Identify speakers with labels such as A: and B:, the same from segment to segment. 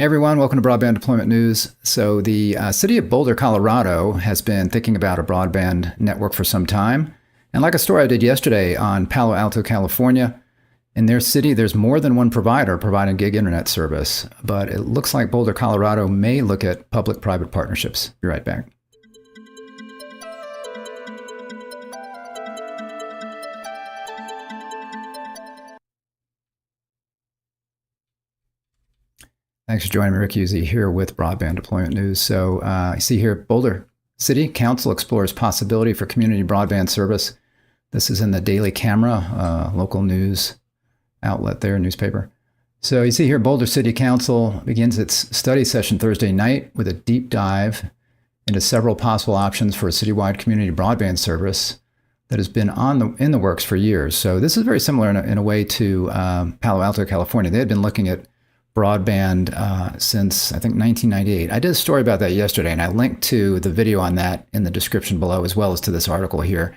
A: Hey everyone, welcome to Broadband Deployment News. So the city of Boulder, Colorado has been thinking about a broadband network for some time. And like a story I did yesterday on Palo Alto, California, in their city, there's more than one provider providing gig internet service. But it looks like Boulder, Colorado may look at public-private partnerships. Be right back. Thanks for joining me, Rick Husey, here with Broadband Deployment News. So I see here, Boulder City Council explores possibility for community broadband service. This is in the Daily Camera, local news outlet there, newspaper. So you see here, Boulder City Council begins its study session Thursday night with a deep dive into several possible options for a citywide community broadband service that has been in the works for years. So this is very similar in a way to Palo Alto, California. They had been looking at broadband since, I think, 1998. I did a story about that yesterday, and I linked to the video on that in the description below, as well as to this article here.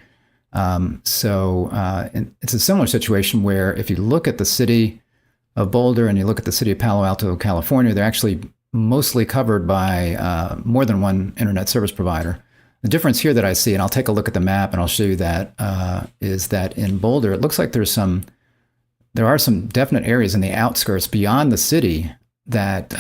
A: It's a similar situation where if you look at the city of Boulder and you look at the city of Palo Alto, California, they're actually mostly covered by more than one internet service provider. The difference here that I see, and I'll take a look at the map and I'll show you that, is that in Boulder, it looks like there are some definite areas in the outskirts beyond the city that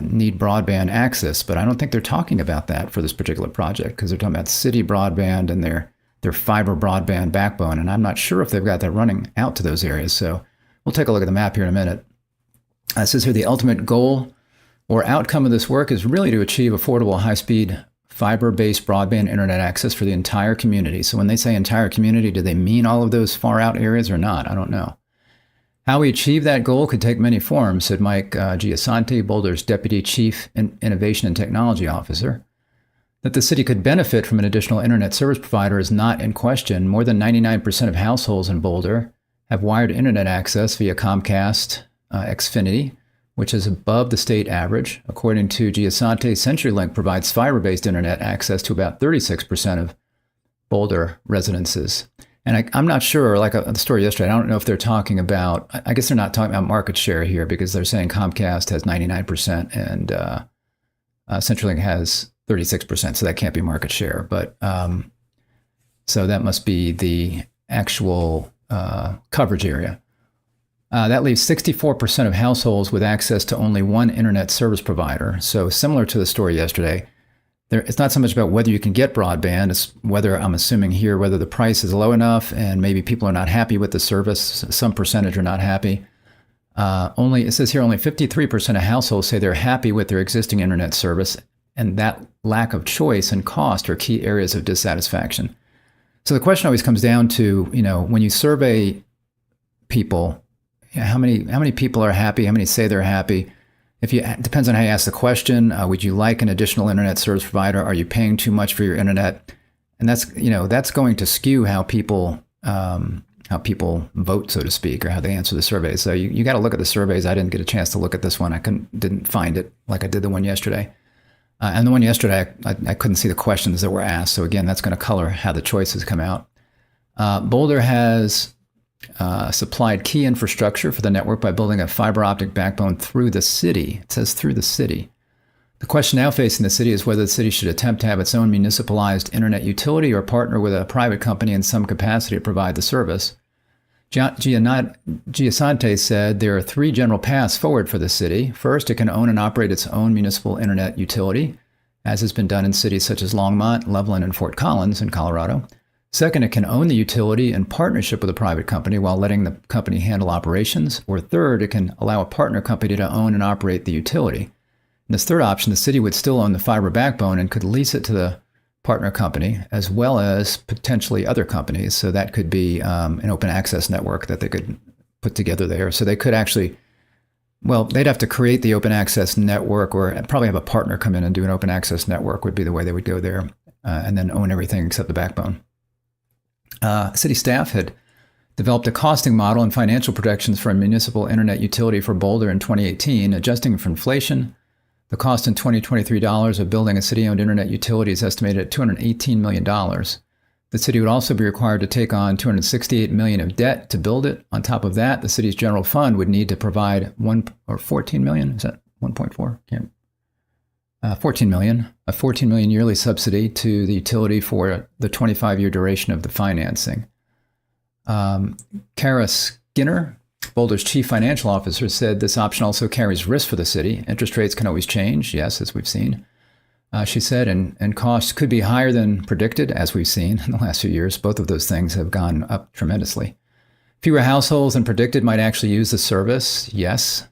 A: need broadband access, but I don't think they're talking about that for this particular project because they're talking about city broadband and their fiber broadband backbone, and I'm not sure if they've got that running out to those areas. So we'll take a look at the map here in a minute. It says here the ultimate goal or outcome of this work is really to achieve affordable, high-speed, fiber-based broadband internet access for the entire community. So when they say entire community, do they mean all of those far-out areas or not? I don't know. How we achieve that goal could take many forms, said Mike Giasanti, Boulder's Deputy Chief Innovation and Technology Officer. That the city could benefit from an additional internet service provider is not in question. More than 99% of households in Boulder have wired internet access via Comcast Xfinity, which is above the state average. According to Giasanti, CenturyLink provides fiber-based internet access to about 36% of Boulder residences. And I'm not sure, like the story yesterday, I don't know if they're talking about, I guess they're not talking about market share here because they're saying Comcast has 99% and CenturyLink has 36%, so that can't be market share. But so that must be the actual coverage area. That leaves 64% of households with access to only one internet service provider. So similar to the story yesterday, it's not so much about whether you can get broadband, it's whether, I'm assuming here, whether the price is low enough and maybe people are not happy with the service, some percentage are not happy. It says here only 53% of households say they're happy with their existing internet service, and that lack of choice and cost are key areas of dissatisfaction. So the question always comes down to, when you survey people, how many people are happy, how many say they're happy? It depends on how you ask the question. Would you like an additional internet service provider? Are you paying too much for your internet? And that's going to skew how people vote, so to speak, or how they answer the surveys. So you got to look at the surveys. I didn't get a chance to look at this one. I didn't find it like I did the one yesterday. And the one yesterday, I couldn't see the questions that were asked. So again, that's going to color how the choices come out. Boulder has supplied key infrastructure for the network by building a fiber optic backbone through the city. It says through the city. The question now facing the city is whether the city should attempt to have its own municipalized internet utility or partner with a private company in some capacity to provide the service. Giasanti said there are three general paths forward for the city. First, it can own and operate its own municipal internet utility, as has been done in cities such as Longmont, Loveland, and Fort Collins in Colorado. Second, it can own the utility in partnership with a private company while letting the company handle operations. Or third, it can allow a partner company to own and operate the utility. In this third option, the city would still own the fiber backbone and could lease it to the partner company as well as potentially other companies. So that could be an open access network that they could put together there. So they could actually, they'd have to create the open access network or probably have a partner come in and do an open access network would be the way they would go there, and then own everything except the backbone. City staff had developed a costing model and financial projections for a municipal internet utility for Boulder in 2018. Adjusting for inflation, the cost in 2023 dollars of building a city-owned internet utility is estimated at $218 million. The city would also be required to take on $268 million of debt to build it. On top of that, the city's general fund would need to provide $14 million. Is that 1.4, can't 14 million, a 14 million yearly subsidy to the utility for the 25-year duration of the financing. Kara Skinner, Boulder's chief financial officer, said this option also carries risk for the city. Interest rates can always change, yes, as we've seen. She said, and costs could be higher than predicted, as we've seen in the last few years. Both of those things have gone up tremendously. Fewer households than predicted might actually use the service, yes.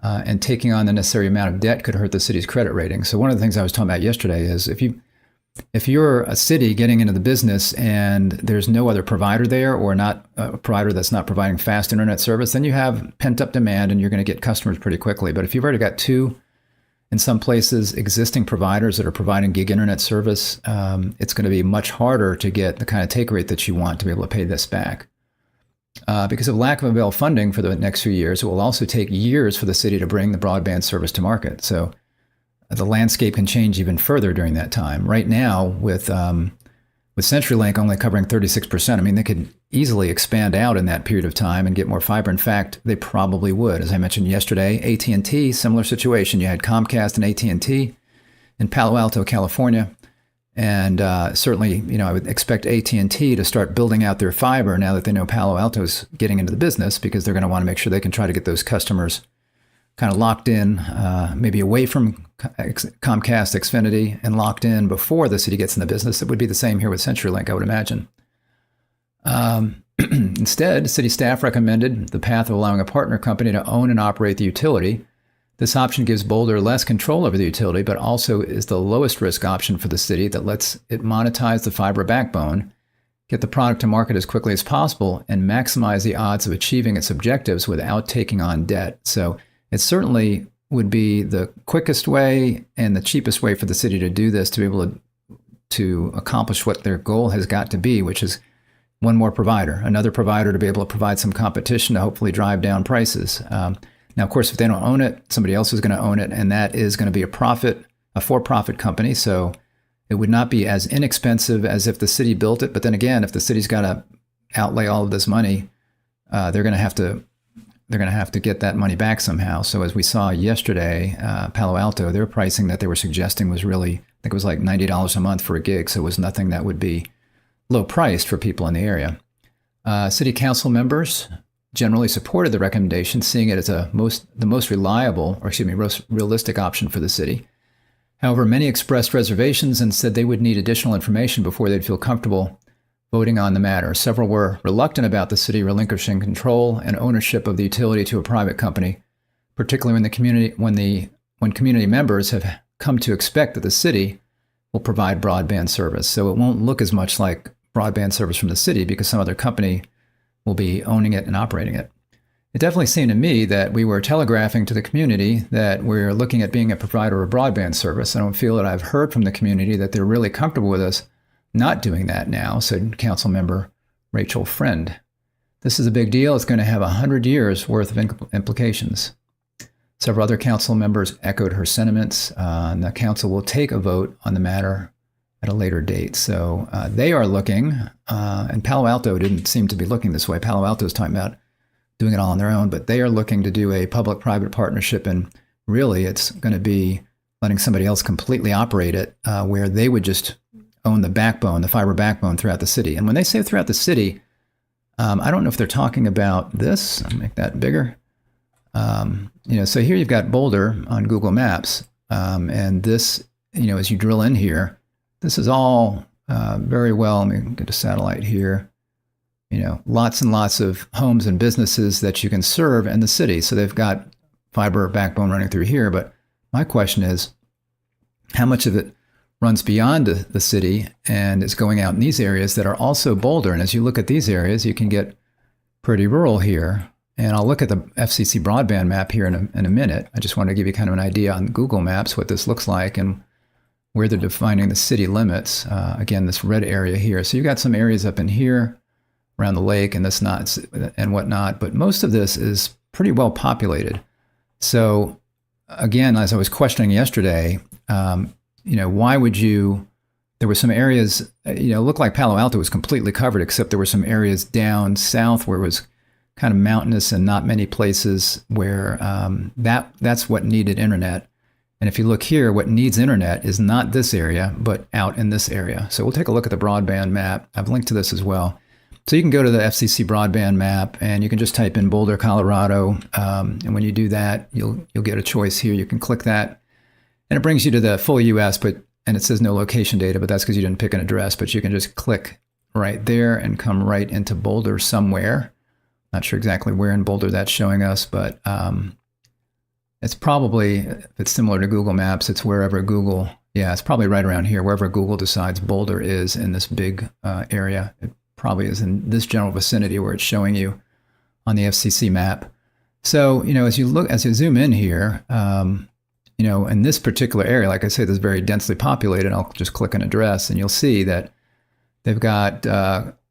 A: And taking on the necessary amount of debt could hurt the city's credit rating. So one of the things I was talking about yesterday is if you're a city getting into the business and there's no other provider there, or not a provider that's not providing fast internet service, then you have pent-up demand and you're going to get customers pretty quickly. But if you've already got two, in some places, existing providers that are providing gig internet service, it's going to be much harder to get the kind of take rate that you want to be able to pay this back. Because of lack of available funding for the next few years, it will also take years for the city to bring the broadband service to market. So the landscape can change even further during that time. Right now, with CenturyLink only covering 36%, I mean, they could easily expand out in that period of time and get more fiber. In fact, they probably would. As I mentioned yesterday, AT&T, similar situation. You had Comcast and AT&T in Palo Alto, California. And certainly, I would expect AT&T to start building out their fiber now that they know Palo Alto's getting into the business, because they're going to want to make sure they can try to get those customers kind of locked in, maybe away from Comcast, Xfinity, and locked in before the city gets in the business. It would be the same here with CenturyLink, I would imagine. Instead, city staff recommended the path of allowing a partner company to own and operate the utility. This option gives Boulder less control over the utility, but also is the lowest risk option for the city that lets it monetize the fiber backbone, get the product to market as quickly as possible, and maximize the odds of achieving its objectives without taking on debt. So it certainly would be the quickest way and the cheapest way for the city to do this, to be able to accomplish what their goal has got to be, which is one more provider, another provider to be able to provide some competition to hopefully drive down prices. Now, of course, if they don't own it, somebody else is going to own it, and that is going to be a for-profit company. So it would not be as inexpensive as if the city built it. But then again, if the city's got to outlay all of this money, they're going to have to get that money back somehow. So as we saw yesterday, Palo Alto, their pricing that they were suggesting was really, I think it was like $90 a month for a gig. So it was nothing that would be low priced for people in the area. City council members generally supported the recommendation, seeing it as the most realistic option for the city. However, many expressed reservations and said they would need additional information before they'd feel comfortable voting on the matter. Several were reluctant about the city relinquishing control and ownership of the utility to a private company, particularly when community members have come to expect that the city will provide broadband service. So it won't look as much like broadband service from the city because some other company will be owning it and operating it. It definitely seemed to me that we were telegraphing to the community that we're looking at being a provider of broadband service. I don't feel that I've heard from the community that they're really comfortable with us not doing that now, said Council Member Rachel Friend. This is a big deal. It's going to have 100 years worth of implications. Several other council members echoed her sentiments. And the council will take a vote on the matter at a later date. So they are looking, and Palo Alto didn't seem to be looking this way. Palo Alto is talking about doing it all on their own, but they are looking to do a public-private partnership, and really it's going to be letting somebody else completely operate it, where they would just own the backbone, the fiber backbone throughout the city. And when they say throughout the city, I don't know if they're talking about this. I'll make that bigger. So here you've got Boulder on Google Maps, and this, as you drill in here, this is all very well. Let me get a satellite here. Lots and lots of homes and businesses that you can serve in the city. So they've got fiber backbone running through here. But my question is, how much of it runs beyond the city and is going out in these areas that are also Boulder? And as you look at these areas, you can get pretty rural here. And I'll look at the FCC Broadband Map here in a minute. I just want to give you kind of an idea on Google Maps what this looks like and where they're defining the city limits. Again, this red area here. So you've got some areas up in here around the lake and and whatnot, but most of this is pretty well populated. So again, as I was questioning yesterday, why would you, there were some areas, it looked like Palo Alto was completely covered, except there were some areas down south where it was kind of mountainous and not many places where that's what needed internet. And if you look here, what needs internet is not this area, but out in this area. So we'll take a look at the broadband map. I've linked to this as well. So you can go to the FCC Broadband Map, and you can just type in Boulder, Colorado. And when you do that, you'll get a choice here. You can click that, and it brings you to the full U.S., and it says no location data, but that's because you didn't pick an address. But you can just click right there and come right into Boulder somewhere. Not sure exactly where in Boulder that's showing us, but it's probably, if it's similar to Google Maps, it's wherever Google, it's probably right around here, wherever Google decides Boulder is in this big area. It probably is in this general vicinity where it's showing you on the FCC map. So, as you zoom in here, in this particular area, like I say, this is very densely populated. I'll just click an address, and you'll see that they've got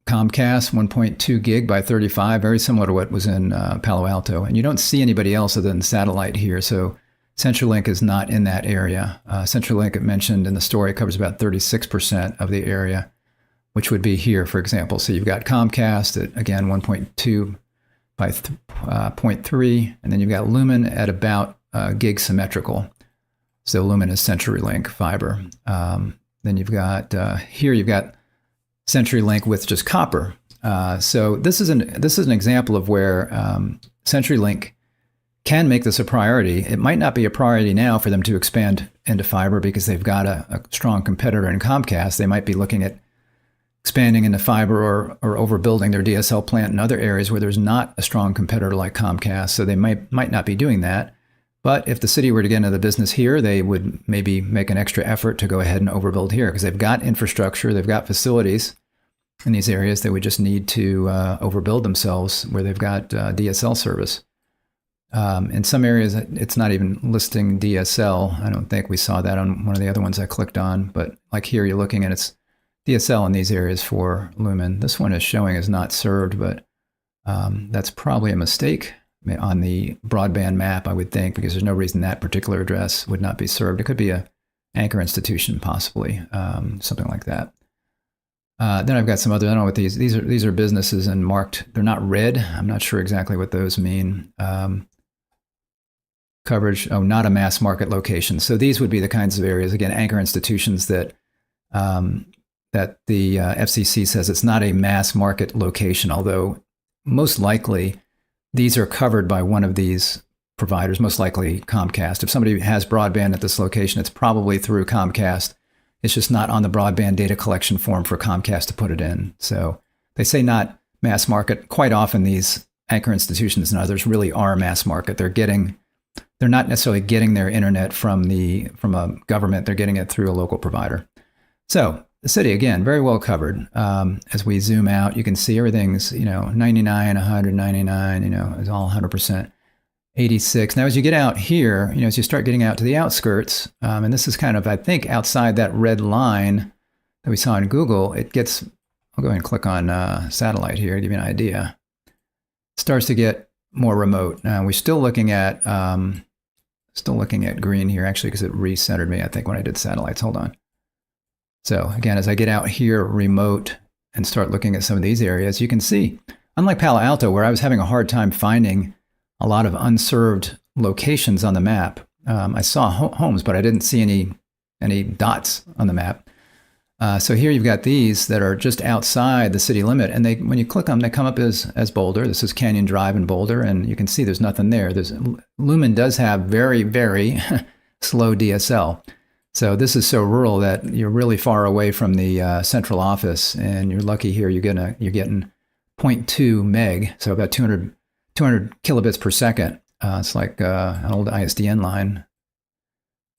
A: Comcast 1.2 gig by 35, very similar to what was in Palo Alto. And you don't see anybody else other than satellite here. So CenturyLink is not in that area. CenturyLink, it mentioned in the story, covers about 36% of the area, which would be here, for example. So you've got Comcast at, again, 1.2 by 0.3, and then you've got Lumen at about gig symmetrical. So Lumen is CenturyLink fiber. Then you've got, here you've got CenturyLink with just copper. So this is an example of where CenturyLink can make this a priority. It might not be a priority now for them to expand into fiber because they've got a strong competitor in Comcast. They might be looking at expanding into fiber or overbuilding their DSL plant in other areas where there's not a strong competitor like Comcast. So they might not be doing that. But if the city were to get into the business here, they would maybe make an extra effort to go ahead and overbuild here because they've got infrastructure, they've got facilities in these areas. They would just need to overbuild themselves where they've got DSL service. In some areas, it's not even listing DSL. I don't think we saw that on one of the other ones I clicked on. But like here, you're looking at it's DSL in these areas for Lumen. This one is showing as not served, but that's probably a mistake on the broadband map, I would think, because there's no reason that particular address would not be served. It could be a anchor institution, possibly, something like that. Then I've got some other, I don't know what these are businesses and marked, they're not red. I'm not sure exactly what those mean. Coverage, not a mass market location. So these would be the kinds of areas, again, anchor institutions that the FCC says it's not a mass market location, although most likely these are covered by one of these providers, most likely Comcast. If somebody has broadband at this location, it's probably through Comcast. It's just not on the broadband data collection form for Comcast to put it in. So they say not mass market. Quite often these anchor institutions and others really are mass market. They're not necessarily getting their internet from a government. They're getting it through a local provider. So the city, again, very well covered. As we zoom out, you can see everything's, 99, 199, it's all 100%. 86. Now, as you get out here, as you start getting out to the outskirts, and this is kind of, I think, outside that red line that we saw in Google, I'll go ahead and click on satellite here to give you an idea. It starts to get more remote. Now, we're still looking at green here, actually, because it recentered me, I think, when I did satellites. Hold on. So again, as I get out here remote and start looking at some of these areas, you can see, unlike Palo Alto, where I was having a hard time finding a lot of unserved locations on the map. I saw homes, but I didn't see any dots on the map. So here you've got these that are just outside the city limit, and when you click on them, they come up as Boulder. This is Canyon Drive in Boulder, and you can see there's nothing there. Lumen does have very, very slow DSL. So this is so rural that you're really far away from the central office, and you're lucky here you're getting 0.2 meg, so about 200 kilobits per second. It's like an old ISDN line.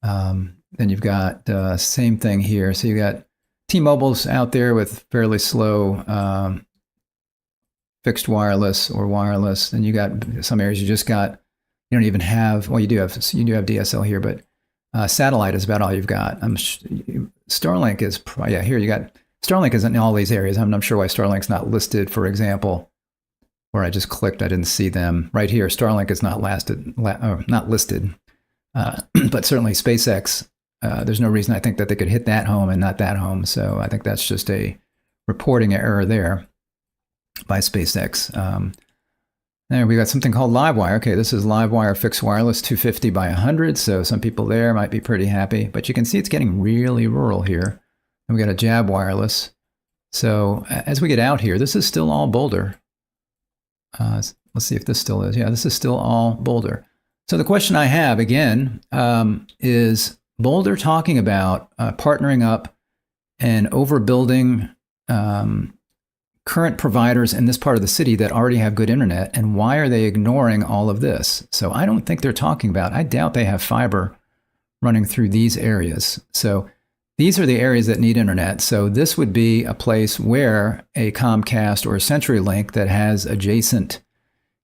A: Then you've got same thing here. So you got T-Mobile's out there with fairly slow fixed wireless or wireless. Then you got some areas you don't even have. Well, you do have DSL here, but satellite is about all you've got. Starlink is here. You got Starlink is in all these areas. I'm not sure why Starlink's not listed. For example, where I just clicked, I didn't see them right here. Starlink is not listed, but certainly SpaceX. There's no reason I think that they could hit that home and not that home. So I think that's just a reporting error there by SpaceX. There we got something called Livewire. Okay, this is Livewire fixed wireless 250 by 100. So some people there might be pretty happy, but you can see it's getting really rural here. And we got a Jab wireless. So as we get out here, this is still all Boulder. Let's see if this still is. Yeah, this is still all Boulder. So the question I have again is Boulder talking about partnering up and overbuilding current providers in this part of the city that already have good internet, and why are they ignoring all of this? So I don't think they're talking about, I doubt they have fiber running through these areas. So these are the areas that need internet. So this would be a place where a Comcast or a CenturyLink that has adjacent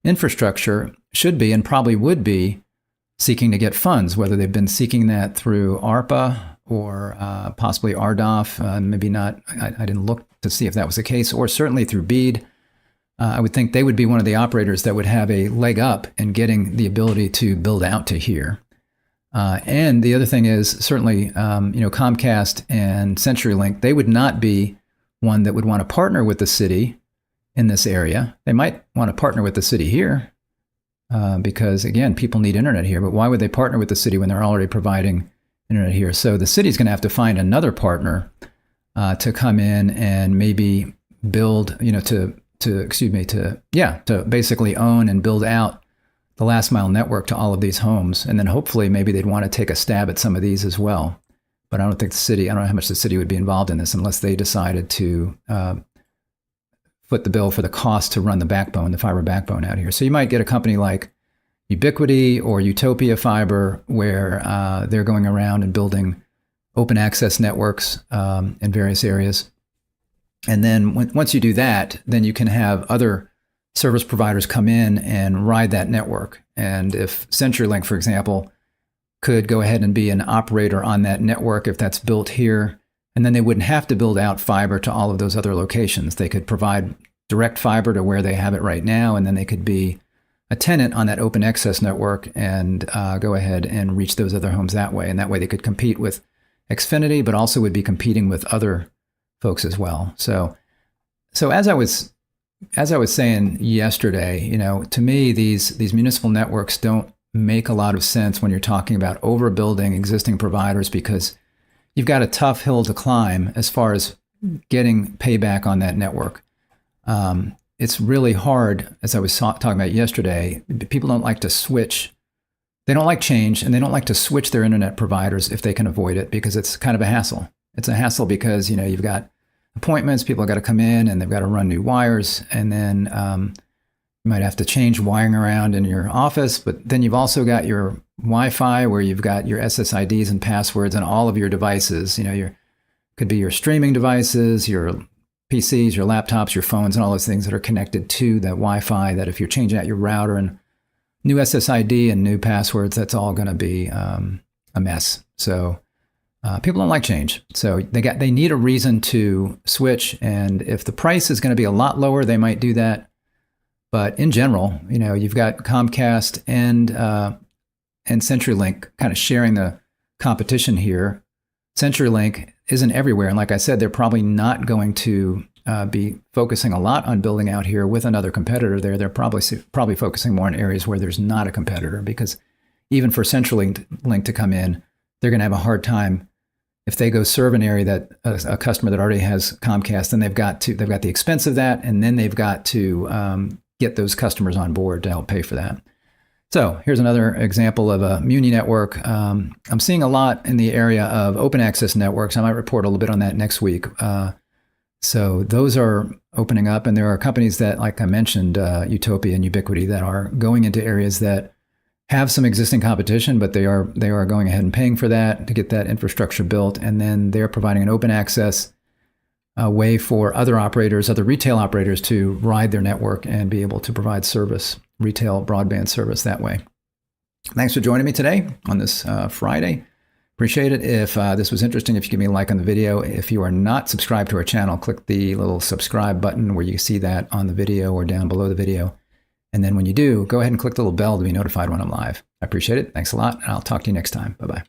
A: infrastructure should be and probably would be seeking to get funds, whether they've been seeking that through ARPA or possibly RDOF, maybe not, I didn't look to see if that was the case, or certainly through BEAD. I would think they would be one of the operators that would have a leg up in getting the ability to build out to here. And the other thing is certainly, Comcast and CenturyLink, they would not be one that would want to partner with the city in this area. They might want to partner with the city here because, again, people need internet here. But why would they partner with the city when they're already providing internet here? So the city's going to have to find another partner to come in and maybe build, to basically own and build out the last mile network to all of these homes. And then hopefully maybe they'd want to take a stab at some of these as well. But I don't know how much the city would be involved in this unless they decided to foot the bill for the cost to run the fiber backbone out here. So you might get a company like Ubiquity or Utopia Fiber where they're going around and building open access networks in various areas. And then once you do that, then you can have other service providers come in and ride that network. And if CenturyLink, for example, could go ahead and be an operator on that network if that's built here, and then they wouldn't have to build out fiber to all of those other locations. They could provide direct fiber to where they have it right now, and then they could be a tenant on that open access network and go ahead and reach those other homes that way. And that way they could compete with Xfinity, but also would be competing with other folks as well. So as I was saying yesterday, to me, these municipal networks don't make a lot of sense when you're talking about overbuilding existing providers, because you've got a tough hill to climb as far as getting payback on that network. It's really hard, as I was talking about yesterday. People don't like to switch. They don't like change, and they don't like to switch their internet providers if they can avoid it, because it's kind of a hassle. It's a hassle because, you've got appointments, people have got to come in and they've got to run new wires, and then you might have to change wiring around in your office, but then you've also got your Wi-Fi where you've got your SSIDs and passwords on all of your devices. Could be your streaming devices, your PCs, your laptops, your phones, and all those things that are connected to that Wi-Fi, that if you're changing out your router and new SSID and new passwords, that's all going to be a mess. So people don't like change. So they need a reason to switch. And if the price is going to be a lot lower, they might do that. But in general, you've got Comcast and CenturyLink kind of sharing the competition here. CenturyLink isn't everywhere. And like I said, they're probably not going to be focusing a lot on building out here with another competitor there. They're probably focusing more in areas where there's not a competitor, because even for CenturyLink to come in, they're going to have a hard time if they go serve an area that a customer that already has Comcast. Then they've got the expense of that, and then they've got to get those customers on board to help pay for that. So here's another example of a Muni network. I'm seeing a lot in the area of open access networks. I might report a little bit on that next week. So those are opening up, and there are companies that, like I mentioned, Utopia and Ubiquity, that are going into areas that have some existing competition, but they are going ahead and paying for that to get that infrastructure built, and then they're providing an open access way for other retail operators to ride their network and be able to provide retail broadband service that way. Thanks for joining me today on this Friday. Appreciate it. If this was interesting, if you give me a like on the video. If you are not subscribed to our channel, click the little subscribe button where you see that on the video or down below the video. And then when you do, go ahead and click the little bell to be notified when I'm live. I appreciate it. Thanks a lot, and I'll talk to you next time. Bye-bye.